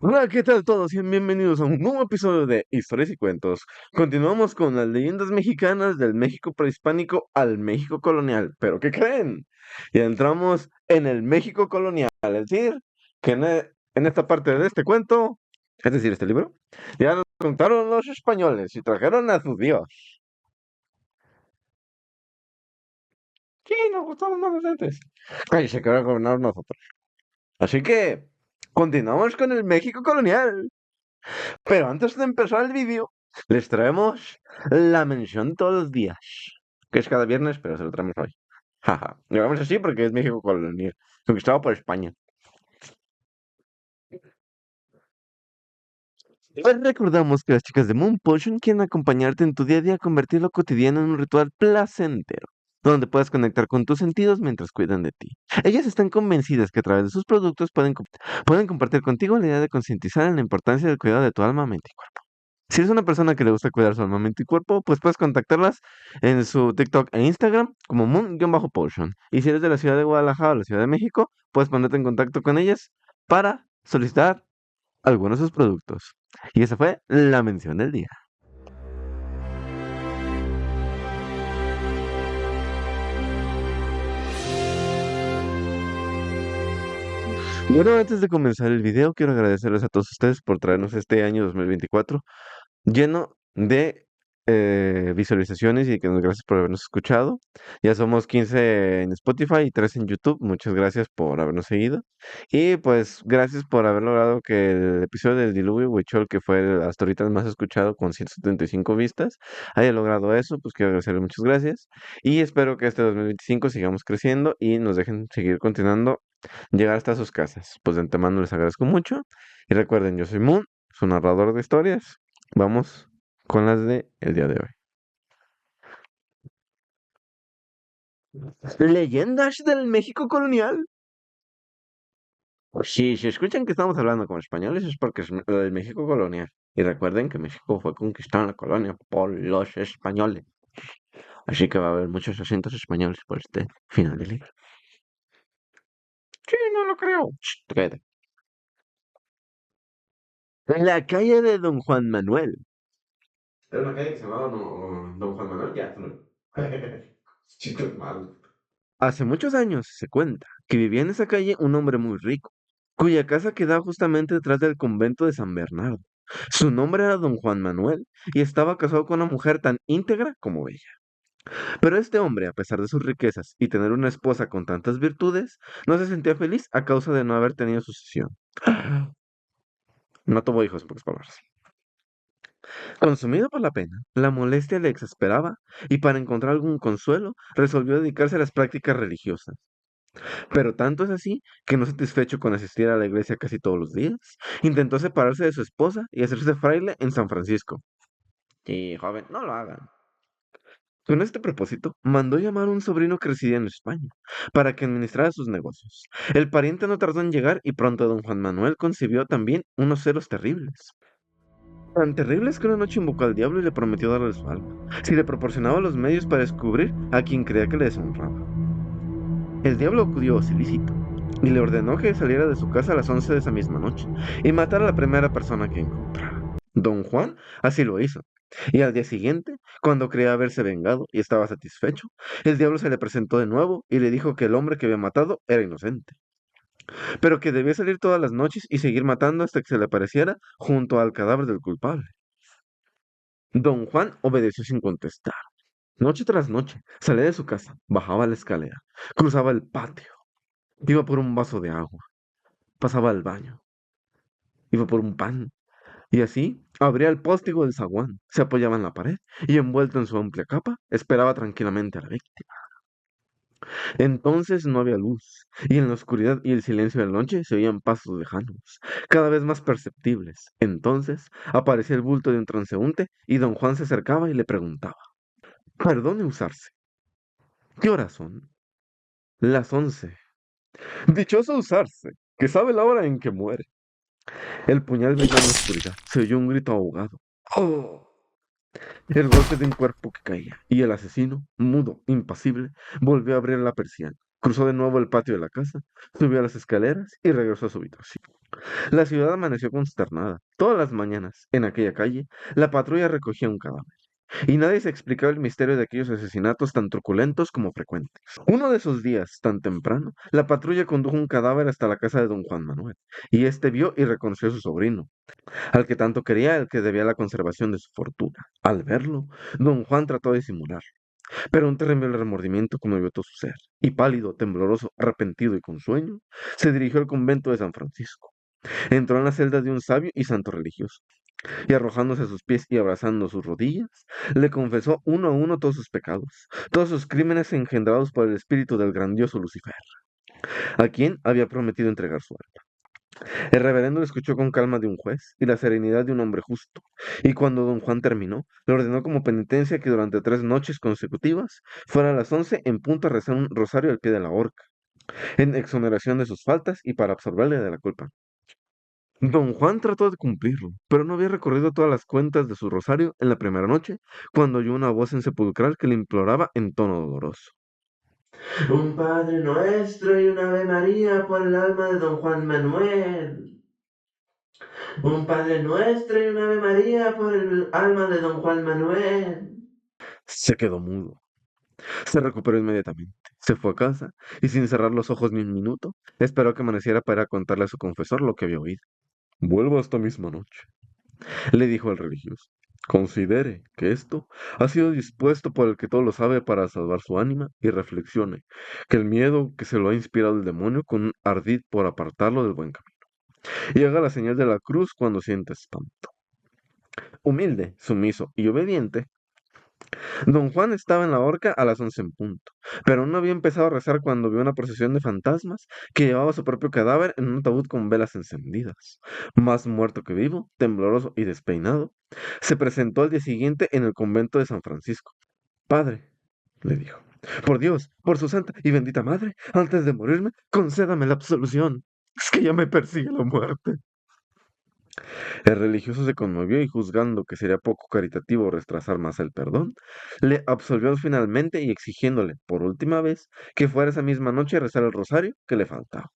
Hola, ¿qué tal todos? Y bienvenidos a un nuevo episodio de Historias y Cuentos. Continuamos con las leyendas mexicanas del México prehispánico al México colonial. ¿Pero qué creen? Ya entramos en el México colonial, es decir, que en esta parte de este cuento, es decir, este libro, ya nos contaron los españoles y trajeron a su Dios. Sí, nos gustamos más antes. Ay, se quedó gobernar nosotros. Así que, continuamos con el México colonial. Pero antes de empezar el vídeo, les traemos la mención todos los días, que es cada viernes, pero se lo traemos hoy. Jaja, lo vamos así porque es México colonial, conquistado por España. Pues recordamos que las chicas de Moon Potion quieren acompañarte en tu día a día a convertir lo cotidiano en un ritual placentero, donde puedas conectar con tus sentidos mientras cuidan de ti. Ellas están convencidas que a través de sus productos pueden compartir contigo la idea de concientizar en la importancia del cuidado de tu alma, mente y cuerpo. Si eres una persona que le gusta cuidar su alma, mente y cuerpo, pues puedes contactarlas en su TikTok e Instagram como moon-potion. Y si eres de la ciudad de Guadalajara o la Ciudad de México, puedes ponerte en contacto con ellas para solicitar algunos de sus productos. Y esa fue la mención del día. Bueno, antes de comenzar el video, quiero agradecerles a todos ustedes por traernos este año 2024 lleno de visualizaciones y que nos gracias por habernos escuchado. Ya somos 15 en Spotify y 3 en YouTube. Muchas gracias por habernos seguido. Y pues gracias por haber logrado que el episodio del Diluvio Huichol, que fue hasta ahorita el más escuchado con 175 vistas, haya logrado eso. Pues quiero agradecerle muchas gracias. Y espero que este 2025 sigamos creciendo y nos dejen seguir continuando, llegar hasta sus casas. Pues de antemano les agradezco mucho. Y recuerden, yo soy Moon, su narrador de historias. Vamos con las de el día de hoy. Leyendas del México colonial. Pues sí, si escuchan que estamos hablando como españoles es porque es del México colonial. Y recuerden que México fue conquistado en la colonia por los españoles. Así que va a haber muchos acentos españoles por este final del libro. Sí, no lo creo. Cállate. En la calle de Don Juan Manuel. Era una calle que se llamaba Don Juan Manuel, ya, no. Chicos malos. Hace muchos años se cuenta que vivía en esa calle un hombre muy rico, cuya casa quedaba justamente detrás del convento de San Bernardo. Su nombre era don Juan Manuel y estaba casado con una mujer tan íntegra como bella. Pero este hombre, a pesar de sus riquezas y tener una esposa con tantas virtudes, no se sentía feliz a causa de no haber tenido sucesión. No tuvo hijos, en pocas palabras. Consumido por la pena, la molestia le exasperaba y para encontrar algún consuelo resolvió dedicarse a las prácticas religiosas. Pero tanto es así que no satisfecho con asistir a la iglesia casi todos los días, intentó separarse de su esposa y hacerse fraile en San Francisco. Sí, joven, no lo hagan. Con este propósito, mandó llamar a un sobrino que residía en España para que administrara sus negocios. El pariente no tardó en llegar y pronto don Juan Manuel concibió también unos celos terribles. Tan terribles que una noche invocó al diablo y le prometió darle su alma, si le proporcionaba los medios para descubrir a quien creía que le deshonraba. El diablo acudió sin lícito y le ordenó que saliera de su casa a las 11 de esa misma noche y matara a la primera persona que encontrara. Don Juan así lo hizo. Y al día siguiente, cuando creía haberse vengado y estaba satisfecho, el diablo se le presentó de nuevo y le dijo que el hombre que había matado era inocente, pero que debía salir todas las noches y seguir matando hasta que se le apareciera junto al cadáver del culpable. Don Juan obedeció sin contestar. Noche tras noche, salía de su casa, bajaba la escalera, cruzaba el patio, iba por un vaso de agua, pasaba al baño, iba por un pan, y así abría el postigo del zaguán, se apoyaba en la pared y envuelto en su amplia capa, esperaba tranquilamente a la víctima. Entonces no había luz, y en la oscuridad y el silencio de la noche se oían pasos lejanos, cada vez más perceptibles. Entonces aparecía el bulto de un transeúnte y don Juan se acercaba y le preguntaba, perdone usarse, ¿qué horas son? Las 11. Dichoso usarse, que sabe la hora en que muere. El puñal brilló en la oscuridad. Se oyó un grito ahogado. ¡Oh! El golpe de un cuerpo que caía. Y el asesino, mudo, impasible, volvió a abrir la persiana. Cruzó de nuevo el patio de la casa, subió a las escaleras y regresó a su habitación. La ciudad amaneció consternada. Todas las mañanas, en aquella calle, la patrulla recogía un cadáver. Y nadie se explicaba el misterio de aquellos asesinatos tan truculentos como frecuentes. Uno de esos días, tan temprano, la patrulla condujo un cadáver hasta la casa de don Juan Manuel, y éste vio y reconoció a su sobrino, al que tanto quería, el que debía la conservación de su fortuna. Al verlo, don Juan trató de disimular, pero un terrible remordimiento conmovió todo su ser, y pálido, tembloroso, arrepentido y con sueño, se dirigió al convento de San Francisco. Entró en la celda de un sabio y santo religioso, y arrojándose a sus pies y abrazando sus rodillas, le confesó uno a uno todos sus pecados, todos sus crímenes engendrados por el espíritu del grandioso Lucifer, a quien había prometido entregar su alma. El reverendo le escuchó con calma de un juez y la serenidad de un hombre justo, y cuando don Juan terminó, le ordenó como penitencia que durante 3 noches consecutivas fuera a las 11 en punto a rezar un rosario al pie de la horca, en exoneración de sus faltas y para absolverle de la culpa. Don Juan trató de cumplirlo, pero no había recorrido todas las cuentas de su rosario en la primera noche, cuando oyó una voz en sepulcral que le imploraba en tono doloroso. Un Padre Nuestro y una Ave María por el alma de don Juan Manuel. Un Padre Nuestro y una Ave María por el alma de don Juan Manuel. Se quedó mudo. Se recuperó inmediatamente. Se fue a casa y sin cerrar los ojos ni un minuto, esperó que amaneciera para contarle a su confesor lo que había oído. Vuelvo esta misma noche, le dijo el religioso. Considere que esto ha sido dispuesto por el que todo lo sabe para salvar su ánima y reflexione que el miedo que se lo ha inspirado el demonio con un ardid por apartarlo del buen camino. Y haga la señal de la cruz cuando sienta espanto. Humilde, sumiso y obediente, don Juan estaba en la horca a las 11 en punto, pero no había empezado a rezar cuando vio una procesión de fantasmas que llevaba su propio cadáver en un ataúd con velas encendidas. Más muerto que vivo, tembloroso y despeinado, se presentó al día siguiente en el convento de San Francisco. Padre, le dijo, por Dios, por su santa y bendita madre, antes de morirme, concédame la absolución. Es que ya me persigue la muerte. El religioso se conmovió y juzgando que sería poco caritativo retrasar más el perdón, le absolvió finalmente y exigiéndole, por última vez, que fuera esa misma noche a rezar el rosario que le faltaba.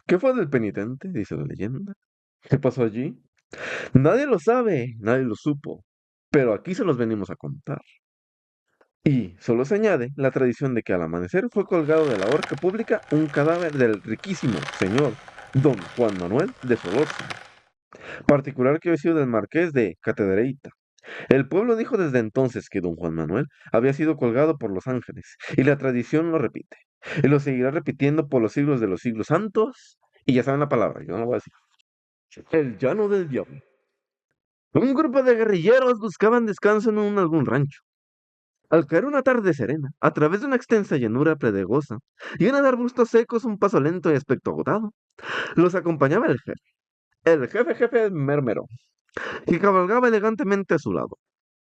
¿Qué fue del penitente? Dice la leyenda. ¿Qué pasó allí? Nadie lo sabe, nadie lo supo, pero aquí se los venimos a contar. Y solo se añade la tradición de que al amanecer fue colgado de la horca pública un cadáver del riquísimo señor don Juan Manuel de Solórzano, particular que había sido del marqués de Catedrayta. El pueblo dijo desde entonces que don Juan Manuel había sido colgado por los ángeles, y la tradición lo repite, y lo seguirá repitiendo por los siglos de los siglos santos, y ya saben la palabra, yo no lo voy a decir. El llano del diablo. Un grupo de guerrilleros buscaban descanso en algún rancho. Al caer una tarde serena, a través de una extensa llanura pedregosa, llena de arbustos secos, un paso lento y aspecto agotado, los acompañaba el jefe mérmero, que cabalgaba elegantemente a su lado.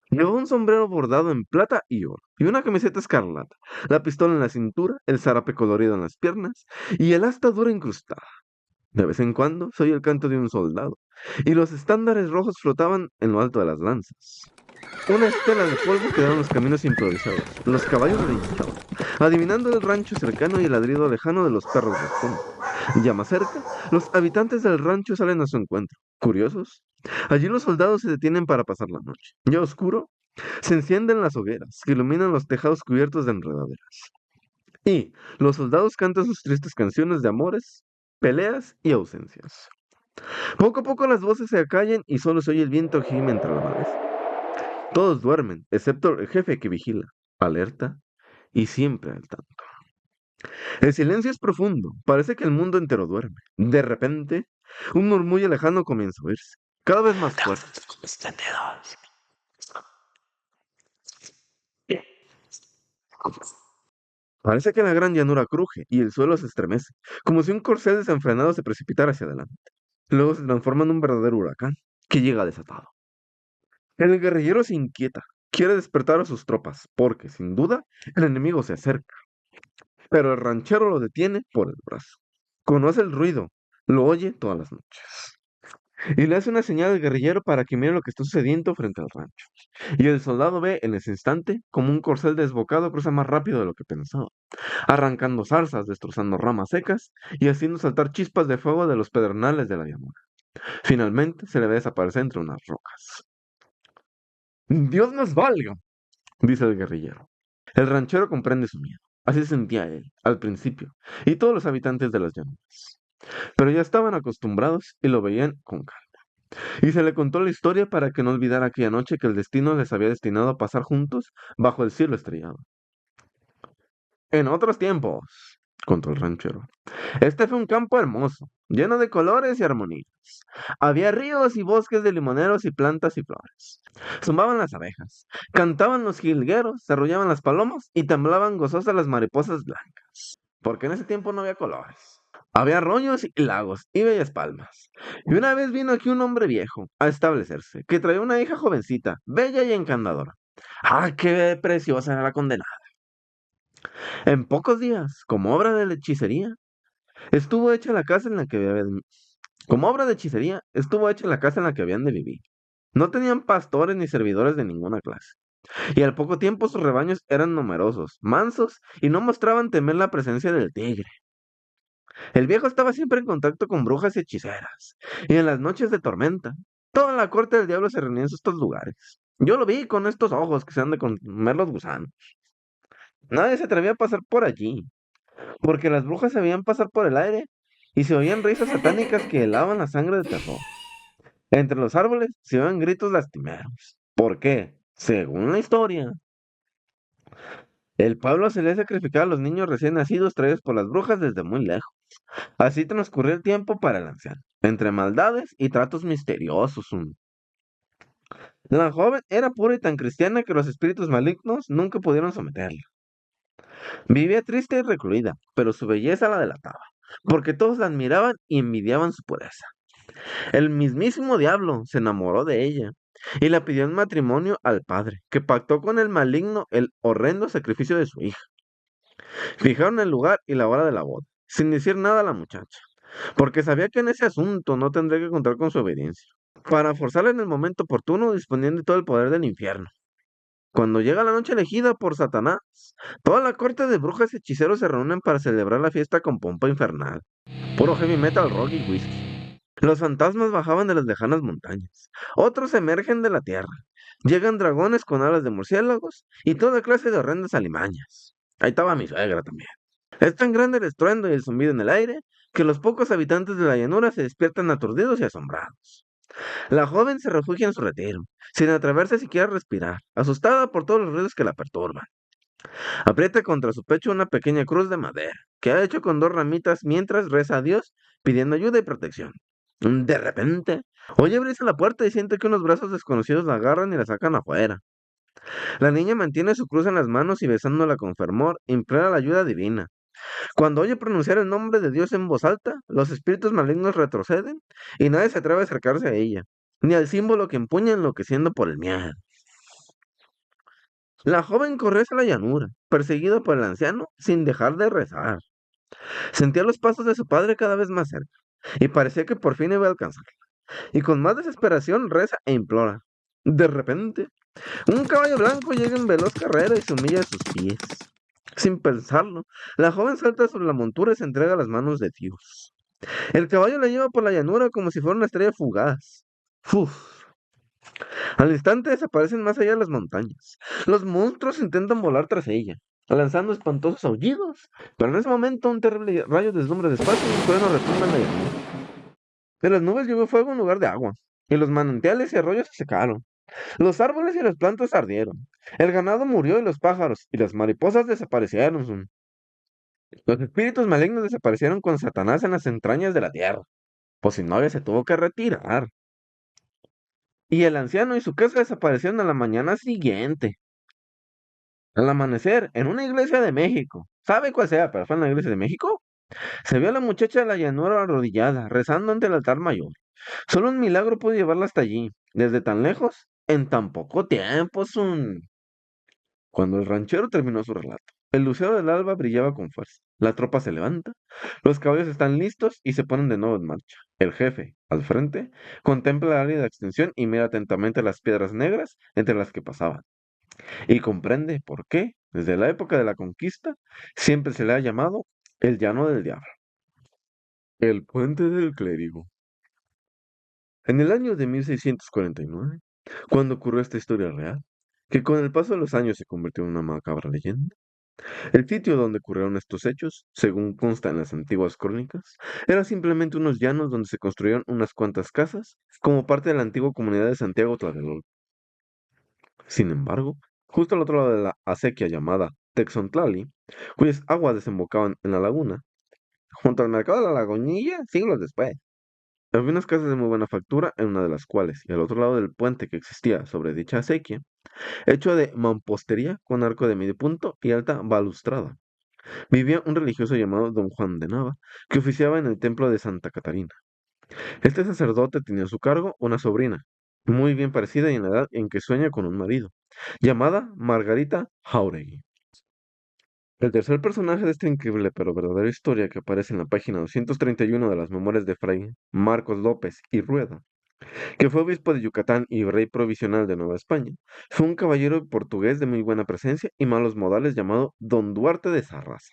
Llevaba un sombrero bordado en plata y oro, y una camiseta escarlata, la pistola en la cintura, el zarape colorido en las piernas, y el asta dura incrustada. De vez en cuando se oía el canto de un soldado, y los estándares rojos flotaban en lo alto de las lanzas. Una estela de polvo quedaba en los caminos improvisados, los caballos relinchaban, adivinando el rancho cercano y el ladrido lejano de los perros del fondo. Ya más cerca, los habitantes del rancho salen a su encuentro. Curiosos, allí los soldados se detienen para pasar la noche. Ya oscuro, se encienden las hogueras que iluminan los tejados cubiertos de enredaderas. Y los soldados cantan sus tristes canciones de amores, peleas y ausencias. Poco a poco las voces se acallan y solo se oye el viento que gime entre la maleza. Todos duermen, excepto el jefe que vigila, alerta y siempre al tanto. El silencio es profundo, parece que el mundo entero duerme. De repente, un murmullo lejano comienza a oírse, cada vez más fuerte. Parece que la gran llanura cruje y el suelo se estremece, como si un corcel desenfrenado se precipitara hacia adelante. Luego se transforma en un verdadero huracán que llega desatado. El guerrillero se inquieta, quiere despertar a sus tropas, porque, sin duda, el enemigo se acerca. Pero el ranchero lo detiene por el brazo. Conoce el ruido, lo oye todas las noches. y le hace una señal al guerrillero para que mire lo que está sucediendo frente al rancho. Y el soldado ve en ese instante como un corcel desbocado cruza más rápido de lo que pensaba, arrancando zarzas, destrozando ramas secas y haciendo saltar chispas de fuego de los pedernales de la llanura. Finalmente se le ve desaparecer entre unas rocas. Dios nos valga, dice el guerrillero. El ranchero comprende su miedo. Así se sentía él, al principio, y todos los habitantes de las llanuras. Pero ya estaban acostumbrados y lo veían con calma. Y se le contó la historia para que no olvidara aquella noche que el destino les había destinado a pasar juntos bajo el cielo estrellado. En otros tiempos, contó el ranchero, este fue un campo hermoso, lleno de colores y armonías. Había ríos y bosques de limoneros y plantas y flores. Zumbaban las abejas, cantaban los jilgueros, se arrullaban las palomas y temblaban gozosas las mariposas blancas. Porque en ese tiempo no había colores. Había arroyos y lagos y bellas palmas. Y una vez vino aquí un hombre viejo a establecerse, que traía una hija jovencita, bella y encantadora. ¡Ah, qué preciosa era la condenada! En pocos días, como obra de la hechicería, estuvo hecha la casa en la que habían... Como obra de hechicería, estuvo hecha la casa en la que habían de vivir. No tenían pastores ni servidores de ninguna clase. Y al poco tiempo sus rebaños eran numerosos, mansos, y no mostraban temer la presencia del tigre. El viejo estaba siempre en contacto con brujas y hechiceras, y en las noches de tormenta, toda la corte del diablo se reunía en estos lugares. Yo lo vi con estos ojos que se han de comer los gusanos. Nadie se atrevía a pasar por allí, porque las brujas se veían pasar por el aire y se oían risas satánicas que helaban la sangre de terror. Entre los árboles se oían gritos lastimeros. ¿Por qué? Según la historia, el pueblo se le sacrificaba a los niños recién nacidos traídos por las brujas desde muy lejos. Así transcurrió el tiempo para el anciano, entre maldades y tratos misteriosos. La joven era pura y tan cristiana que los espíritus malignos nunca pudieron someterla. Vivía triste y recluida, pero su belleza la delataba, porque todos la admiraban y envidiaban su pureza. El mismísimo diablo se enamoró de ella y la pidió en matrimonio al padre, que pactó con el maligno el horrendo sacrificio de su hija. Fijaron el lugar y la hora de la boda, sin decir nada a la muchacha, porque sabía que en ese asunto no tendría que contar con su obediencia, para forzarla en el momento oportuno disponiendo de todo el poder del infierno. Cuando llega la noche elegida por Satanás, toda la corte de brujas y hechiceros se reúnen para celebrar la fiesta con pompa infernal. Puro heavy metal, rock y whisky. Los fantasmas bajaban de las lejanas montañas. Otros emergen de la tierra. Llegan dragones con alas de murciélagos y toda clase de horrendas alimañas. Ahí estaba mi suegra también. Es tan grande el estruendo y el zumbido en el aire que los pocos habitantes de la llanura se despiertan aturdidos y asombrados. La joven se refugia en su retiro, sin atreverse siquiera a respirar, asustada por todos los ruidos que la perturban. Aprieta contra su pecho una pequeña cruz de madera, que ha hecho con dos ramitas mientras reza a Dios pidiendo ayuda y protección. De repente, oye abrirse la puerta y siente que unos brazos desconocidos la agarran y la sacan afuera. La niña mantiene su cruz en las manos y besándola con fervor, implora la ayuda divina. Cuando oye pronunciar el nombre de Dios en voz alta, los espíritus malignos retroceden y nadie se atreve a acercarse a ella, ni al símbolo que empuña enloqueciendo por el miedo. La joven corrió hacia la llanura, perseguida por el anciano, sin dejar de rezar. Sentía los pasos de su padre cada vez más cerca, y parecía que por fin iba a alcanzarla. Y con más desesperación reza e implora. De repente, un caballo blanco llega en veloz carrera y se humilla a sus pies. Sin pensarlo, la joven salta sobre la montura y se entrega a las manos de Dios. El caballo la lleva por la llanura como si fuera una estrella fugaz. ¡Uf! Al instante desaparecen más allá de las montañas. Los monstruos intentan volar tras ella, lanzando espantosos aullidos, pero en ese momento un terrible rayo deslumbra despacio y un trueno retumba en la llanura. De las nubes llovió fuego en lugar de agua, y los manantiales y arroyos se secaron. Los árboles y las plantas ardieron. El ganado murió y los pájaros y las mariposas desaparecieron. Los espíritus malignos desaparecieron con Satanás en las entrañas de la tierra, pues su novia se tuvo que retirar. Y el anciano y su casa desaparecieron a la mañana siguiente. Al amanecer, en una iglesia de México, ¿sabe cuál sea? Pero fue en la iglesia de México. Se vio a la muchacha de la llanura arrodillada, rezando ante el altar mayor. Solo un milagro pudo llevarla hasta allí, desde tan lejos, en tan poco tiempo. Cuando el ranchero terminó su relato, El lucero del alba brillaba con fuerza. La tropa se levanta, los caballos están listos y se ponen de nuevo en marcha. El jefe, al frente, contempla la árida extensión y mira atentamente las piedras negras entre las que pasaban. Y comprende por qué, desde la época de la conquista, siempre se le ha llamado el Llano del Diablo. El puente del clérigo. En el año de 1649, cuando ocurrió esta historia real, que con el paso de los años se convirtió en una macabra leyenda, el sitio donde ocurrieron estos hechos, según consta en las antiguas crónicas, era simplemente unos llanos donde se construyeron unas cuantas casas como parte de la antigua comunidad de Santiago Tlatelolco. Sin embargo, justo al otro lado de la acequia llamada Texontlali, cuyas aguas desembocaban en la laguna, junto al mercado de la Lagunilla, siglos después, había unas casas de muy buena factura en una de las cuales, y al otro lado del puente que existía sobre dicha acequia, hecho de mampostería con arco de medio punto y alta balustrada, vivía un religioso llamado Don Juan de Nava, que oficiaba en el templo de Santa Catarina. Este sacerdote tenía a su cargo una sobrina, muy bien parecida y en la edad en que sueña con un marido, llamada Margarita Jauregui. El tercer personaje de esta increíble pero verdadera historia que aparece en la página 231 de las Memorias de Fray Marcos López y Rueda, que fue obispo de Yucatán y rey provisional de Nueva España, fue un caballero portugués de muy buena presencia y malos modales llamado Don Duarte de Sarraza.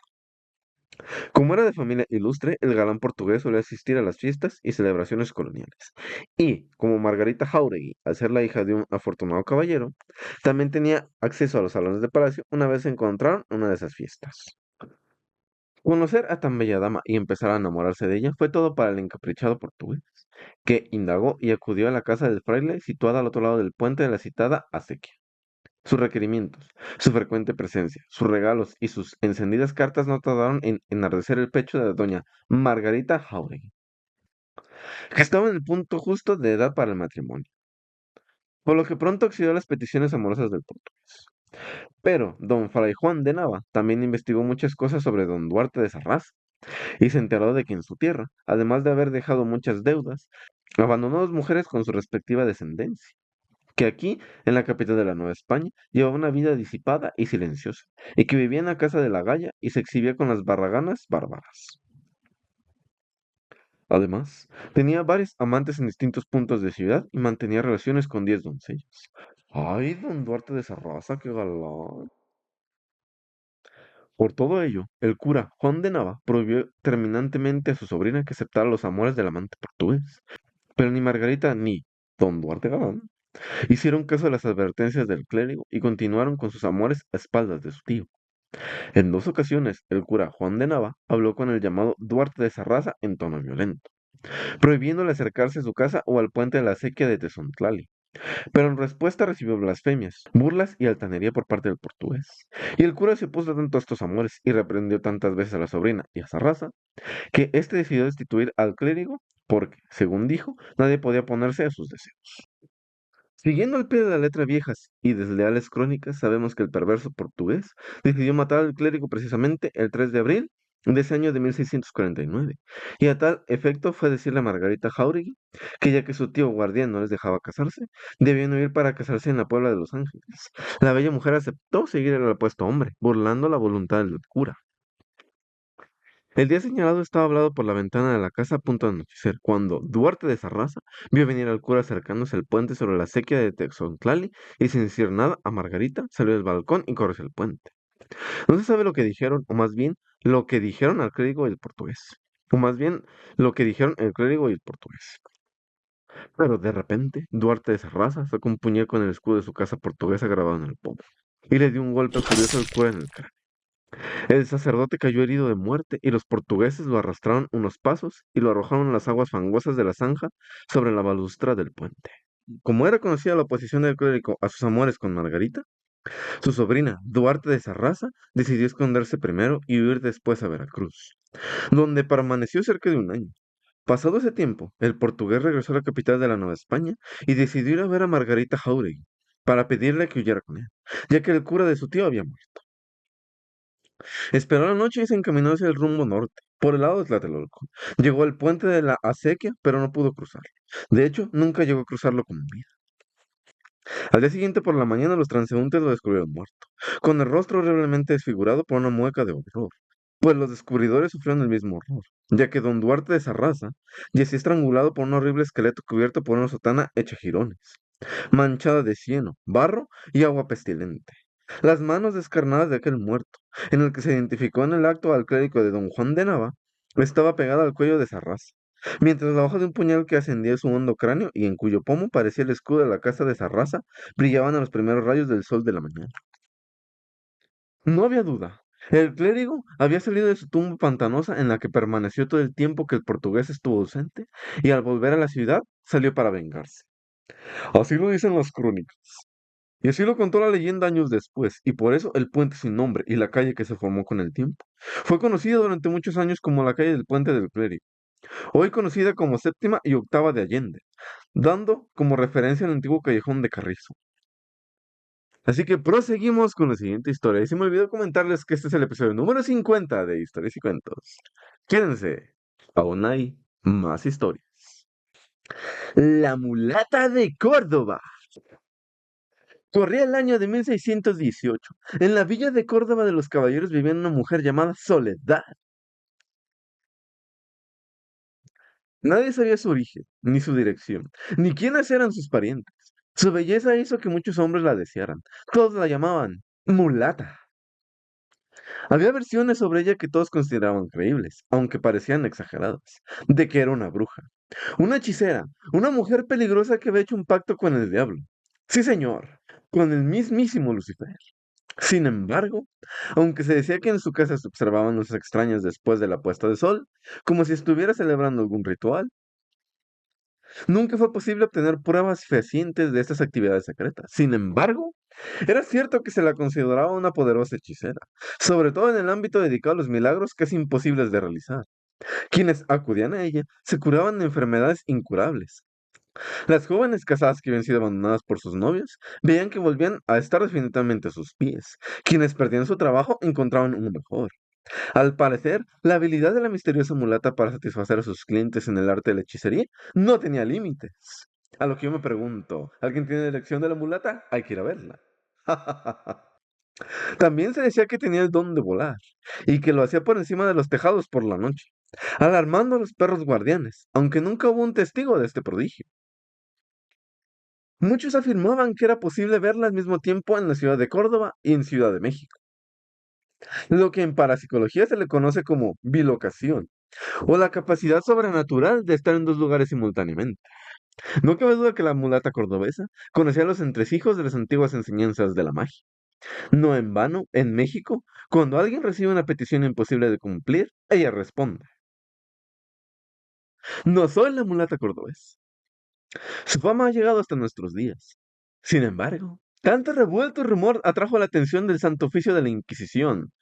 Como era de familia ilustre, el galán portugués solía asistir a las fiestas y celebraciones coloniales. Y, como Margarita Jauregui, al ser la hija de un afortunado caballero, también tenía acceso a los salones de palacio una vez se encontraron en una de esas fiestas. Conocer a tan bella dama y empezar a enamorarse de ella fue todo para el encaprichado portugués, que indagó y acudió a la casa del fraile situada al otro lado del puente de la citada acequia. Sus requerimientos, su frecuente presencia, sus regalos y sus encendidas cartas no tardaron en enardecer el pecho de doña Margarita Jauregui, que estaba en el punto justo de edad para el matrimonio, por lo que pronto accedió a las peticiones amorosas del portugués. Pero don Fray Juan de Nava también investigó muchas cosas sobre don Duarte de Sarraz y se enteró de que en su tierra, además de haber dejado muchas deudas, abandonó a dos mujeres con su respectiva descendencia, que aquí, en la capital de la Nueva España, llevaba una vida disipada y silenciosa, y que vivía en la casa de la Galla y se exhibía con las barraganas bárbaras. Además, tenía varios amantes en distintos puntos de ciudad y mantenía relaciones con 10 doncellas. ¡Ay, don Duarte de esa raza, qué galán! Por todo ello, el cura Juan de Nava prohibió terminantemente a su sobrina que aceptara los amores del amante portugués. Pero ni Margarita ni don Duarte Galán hicieron caso de las advertencias del clérigo y continuaron con sus amores a espaldas de su tío. En dos ocasiones, el cura Juan de Nava habló con el llamado Duarte de Sarraza en tono violento, prohibiéndole acercarse a su casa o al puente de la acequia de Tezontlali. Pero en respuesta recibió blasfemias, burlas y altanería por parte del portugués. Y el cura se opuso tanto a estos amores y reprendió tantas veces a la sobrina y a Sarraza, que éste decidió destituir al clérigo porque, según dijo, nadie podía oponerse a sus deseos. Siguiendo al pie de la letra viejas y desleales crónicas, sabemos que el perverso portugués decidió matar al clérigo precisamente el 3 de abril de ese año de 1649, y a tal efecto fue decirle a Margarita Jauregui que ya que su tío guardián no les dejaba casarse, debían huir para casarse en la Puebla de los Ángeles. La bella mujer aceptó seguir el apuesto hombre, burlando la voluntad del cura. El día señalado estaba hablado por la ventana de la casa a punto de anochecer, cuando Duarte de Sarraza vio venir al cura acercándose al puente sobre la acequia de Texontlali y sin decir nada a Margarita salió del balcón y corrió hacia el puente. No se sabe lo que dijeron, o más bien lo que dijeron al clérigo y el portugués. O más bien lo que dijeron el clérigo y el portugués. Pero de repente, Duarte de Sarraza sacó un puñal con el escudo de su casa portuguesa grabado en el pomo y le dio un golpe furioso al cura en el cráneo. El sacerdote cayó herido de muerte y los portugueses lo arrastraron unos pasos y lo arrojaron a las aguas fangosas de la zanja sobre la balustra del puente. Como era conocida la oposición del clérigo a sus amores con Margarita, su sobrina, Duarte de Sarraza, decidió esconderse primero y huir después a Veracruz, donde permaneció cerca de un año. Pasado ese tiempo, el portugués regresó a la capital de la Nueva España y decidió ir a ver a Margarita Jauregui para pedirle que huyera con él, ya que el cura de su tío había muerto. Esperó la noche y se encaminó hacia el rumbo norte, por el lado de Tlatelolco. Llegó al puente de la acequia, pero no pudo cruzarlo. De hecho, nunca llegó a cruzarlo con vida. Al día siguiente por la mañana los transeúntes lo descubrieron muerto, con el rostro horriblemente desfigurado por una mueca de horror. Pues los descubridores sufrieron el mismo horror, ya que don Duarte de Sarraza yacía estrangulado por un horrible esqueleto cubierto por una sotana hecha jirones, manchada de cieno, barro y agua pestilente. Las manos descarnadas de aquel muerto, en el que se identificó en el acto al clérigo de don Juan de Nava, estaba pegada al cuello de Sarraza, mientras la hoja de un puñal que ascendía de su hondo cráneo y en cuyo pomo parecía el escudo de la casa de Sarraza brillaban a los primeros rayos del sol de la mañana. No había duda. El clérigo había salido de su tumba pantanosa en la que permaneció todo el tiempo que el portugués estuvo ausente, y al volver a la ciudad salió para vengarse. Así lo dicen las crónicas. Y así lo contó la leyenda años después, y por eso el puente sin nombre y la calle que se formó con el tiempo fue conocida durante muchos años como la calle del Puente del Clérigo, hoy conocida como Séptima y Octava de Allende, dando como referencia al antiguo callejón de Carrizo. Así que proseguimos con la siguiente historia. Y se me olvidó comentarles que este es el episodio número 50 de Historias y Cuentos. Quédense, aún hay más historias. La mulata de Córdoba. Corría el año de 1618. En la villa de Córdoba de los Caballeros vivía una mujer llamada Soledad. Nadie sabía su origen, ni su dirección, ni quiénes eran sus parientes. Su belleza hizo que muchos hombres la desearan. Todos la llamaban mulata. Había versiones sobre ella que todos consideraban creíbles, aunque parecían exageradas, de que era una bruja, una hechicera, una mujer peligrosa que había hecho un pacto con el diablo. Sí, señor, con el mismísimo Lucifer. Sin embargo, aunque se decía que en su casa se observaban luces extrañas después de la puesta de sol, como si estuviera celebrando algún ritual, nunca fue posible obtener pruebas fehacientes de estas actividades secretas. Sin embargo, era cierto que se la consideraba una poderosa hechicera, sobre todo en el ámbito dedicado a los milagros casi imposibles de realizar. Quienes acudían a ella se curaban de enfermedades incurables. Las jóvenes casadas que habían sido abandonadas por sus novios veían que volvían a estar definitivamente a sus pies. Quienes perdían su trabajo encontraban uno mejor. Al parecer, la habilidad de la misteriosa mulata para satisfacer a sus clientes en el arte de la hechicería no tenía límites. A lo que yo me pregunto, ¿alguien tiene elección de la mulata? Hay que ir a verla. También se decía que tenía el don de volar y que lo hacía por encima de los tejados por la noche, alarmando a los perros guardianes, aunque nunca hubo un testigo de este prodigio. Muchos afirmaban que era posible verla al mismo tiempo en la ciudad de Córdoba y en Ciudad de México, lo que en parapsicología se le conoce como bilocación, o la capacidad sobrenatural de estar en dos lugares simultáneamente. No cabe duda que la mulata cordobesa conocía los entresijos de las antiguas enseñanzas de la magia. No en vano, en México, cuando alguien recibe una petición imposible de cumplir, ella responde: no soy la mulata cordobesa. Su fama ha llegado hasta nuestros días. Sin embargo, tanto revuelto y rumor atrajo la atención del Santo Oficio de la Inquisición,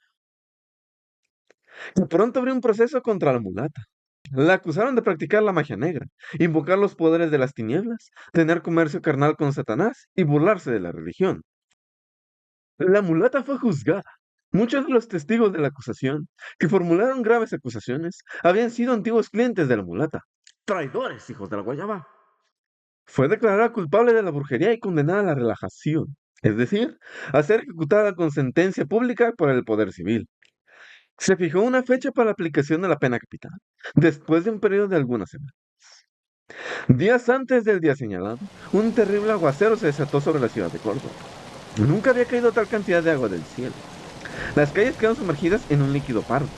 que pronto abrió un proceso contra la mulata. La acusaron de practicar la magia negra, invocar los poderes de las tinieblas, tener comercio carnal con Satanás y burlarse de la religión. La mulata fue juzgada. Muchos de los testigos de la acusación, que formularon graves acusaciones, habían sido antiguos clientes de la mulata. Traidores, hijos de la guayaba. Fue declarada culpable de la brujería y condenada a la relajación, es decir, a ser ejecutada con sentencia pública por el poder civil. Se fijó una fecha para la aplicación de la pena capital, después de un periodo de algunas semanas. Días antes del día señalado, un terrible aguacero se desató sobre la ciudad de Córdoba. Nunca había caído tal cantidad de agua del cielo. Las calles quedaron sumergidas en un líquido pardo.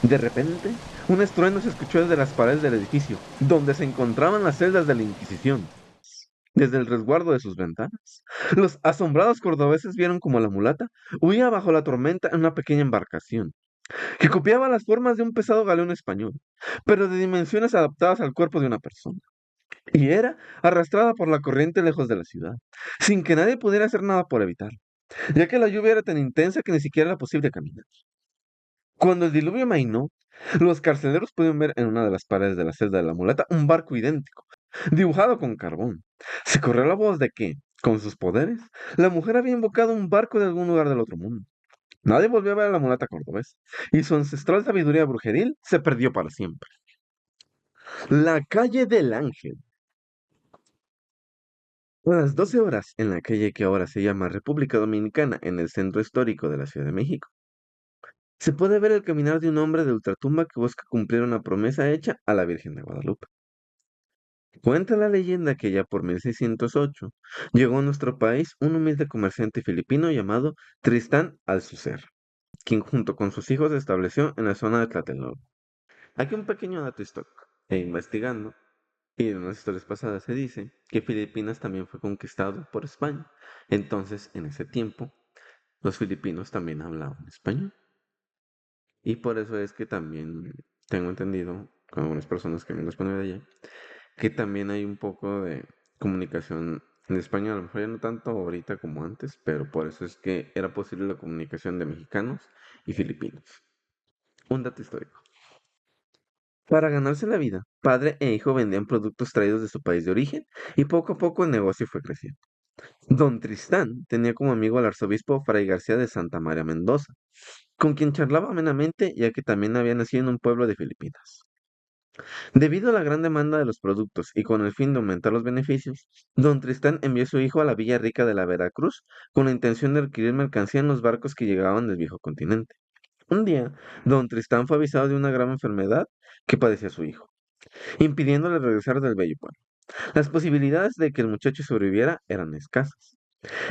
De repente, un estruendo se escuchó desde las paredes del edificio, donde se encontraban las celdas de la Inquisición. Desde el resguardo de sus ventanas, los asombrados cordobeses vieron como la mulata huía bajo la tormenta en una pequeña embarcación, que copiaba las formas de un pesado galeón español, pero de dimensiones adaptadas al cuerpo de una persona. Y era arrastrada por la corriente lejos de la ciudad, sin que nadie pudiera hacer nada por evitarlo, ya que la lluvia era tan intensa que ni siquiera era posible caminar. Cuando el diluvio mainó, los carceleros pudieron ver en una de las paredes de la celda de la mulata un barco idéntico, dibujado con carbón. Se corrió la voz de que, con sus poderes, la mujer había invocado un barco de algún lugar del otro mundo. Nadie volvió a ver a la mulata cordobesa, y su ancestral sabiduría brujeril se perdió para siempre. La calle del Ángel. A las 12 horas, en la calle que ahora se llama República Dominicana, en el centro histórico de la Ciudad de México, se puede ver el caminar de un hombre de ultratumba que busca cumplir una promesa hecha a la Virgen de Guadalupe. Cuenta la leyenda que ya por 1608 llegó a nuestro país un humilde comerciante filipino llamado Tristán Alzucer, quien junto con sus hijos se estableció en la zona de Tlatelolco. Aquí un pequeño dato histórico. Investigando, y en unas historias pasadas se dice que Filipinas también fue conquistado por España. Entonces, en ese tiempo, los filipinos también hablaban español. Y por eso es que también tengo entendido, con algunas personas que me han respondido de allá, que también hay un poco de comunicación en español. A lo mejor ya no tanto ahorita como antes, pero por eso es que era posible la comunicación de mexicanos y filipinos. Un dato histórico. Para ganarse la vida, padre e hijo vendían productos traídos de su país de origen y poco a poco el negocio fue creciendo. Don Tristán tenía como amigo al arzobispo Fray García de Santa María Mendoza, con quien charlaba amenamente ya que también había nacido en un pueblo de Filipinas. Debido a la gran demanda de los productos y con el fin de aumentar los beneficios, don Tristán envió a su hijo a la Villa Rica de la Veracruz con la intención de adquirir mercancía en los barcos que llegaban del viejo continente. Un día, don Tristán fue avisado de una grave enfermedad que padecía su hijo, impidiéndole regresar del bello pueblo. Las posibilidades de que el muchacho sobreviviera eran escasas.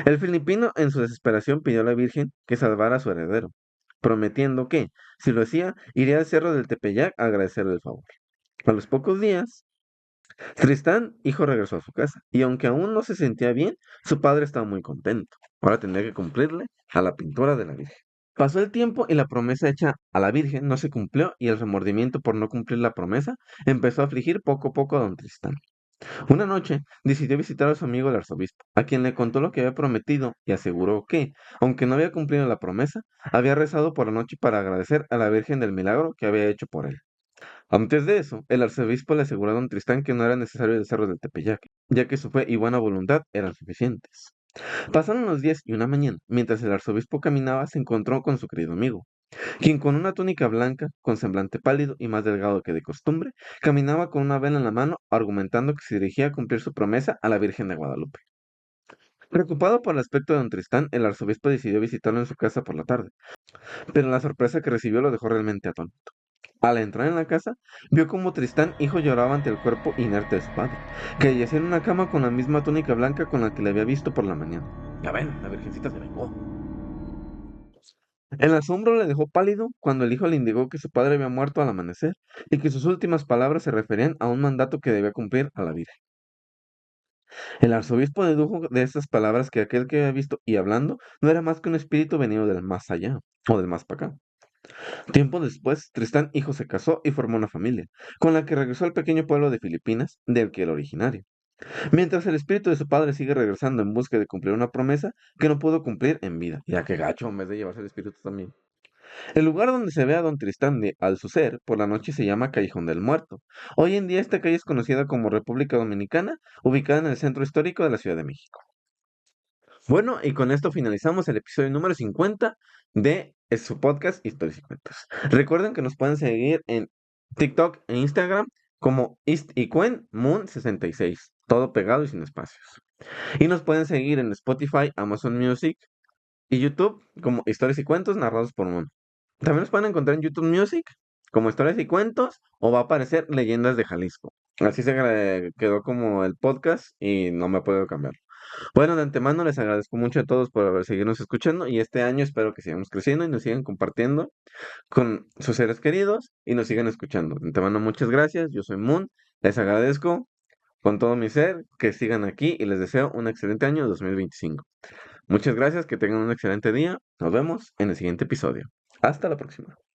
El filipino, en su desesperación, pidió a la Virgen que salvara a su heredero, prometiendo que, si lo hacía, iría al cerro del Tepeyac a agradecerle el favor. A los pocos días, Tristán, hijo, regresó a su casa, y aunque aún no se sentía bien, su padre estaba muy contento. Ahora tendría que cumplirle a la pintura de la Virgen. Pasó el tiempo y la promesa hecha a la Virgen no se cumplió y el remordimiento por no cumplir la promesa empezó a afligir poco a poco a don Tristán. Una noche decidió visitar a su amigo el arzobispo, a quien le contó lo que había prometido y aseguró que, aunque no había cumplido la promesa, había rezado por la noche para agradecer a la Virgen del milagro que había hecho por él. Antes de eso, el arzobispo le aseguró a don Tristán que no era necesario el cerro del Tepeyac, ya que su fe y buena voluntad eran suficientes. Pasaron los días y una mañana, mientras el arzobispo caminaba, se encontró con su querido amigo, quien con una túnica blanca, con semblante pálido y más delgado que de costumbre, caminaba con una vela en la mano, argumentando que se dirigía a cumplir su promesa a la Virgen de Guadalupe. Preocupado por el aspecto de don Tristán, el arzobispo decidió visitarlo en su casa por la tarde, pero la sorpresa que recibió lo dejó realmente atónito. Al entrar en la casa, vio cómo Tristán, hijo, lloraba ante el cuerpo inerte de su padre, que yacía en una cama con la misma túnica blanca con la que le había visto por la mañana. Ya ven, la virgencita se vengó. El asombro le dejó pálido cuando el hijo le indicó que su padre había muerto al amanecer y que sus últimas palabras se referían a un mandato que debía cumplir a la Virgen. El arzobispo dedujo de estas palabras que aquel que había visto y hablando no era más que un espíritu venido del más allá o del más para acá. Tiempo después, Tristán hijo se casó y formó una familia, con la que regresó al pequeño pueblo de Filipinas del que era originario, mientras el espíritu de su padre sigue regresando en busca de cumplir una promesa que no pudo cumplir en vida. Ya que gacho, en vez de llevarse el espíritu también. El lugar donde se ve a don Tristán de Alzucer por la noche se llama Callejón del Muerto. Hoy en día esta calle es conocida como República Dominicana, ubicada en el centro histórico de la Ciudad de México. Bueno, y con esto finalizamos el episodio número 50 de su podcast Historias y Cuentos. Recuerden que nos pueden seguir en TikTok e Instagram como East y Cuen Moon 66, todo pegado y sin espacios. Y nos pueden seguir en Spotify, Amazon Music y YouTube como Historias y Cuentos narrados por Moon. También nos pueden encontrar en YouTube Music como Historias y Cuentos o va a aparecer Leyendas de Jalisco. Así se quedó como el podcast y no me puedo cambiar. Bueno, de antemano les agradezco mucho a todos por haber seguirnos escuchando y este año espero que sigamos creciendo y nos sigan compartiendo con sus seres queridos y nos sigan escuchando. De antemano muchas gracias, yo soy Moon, les agradezco con todo mi ser que sigan aquí y les deseo un excelente año 2025. Muchas gracias, que tengan un excelente día, nos vemos en el siguiente episodio. Hasta la próxima.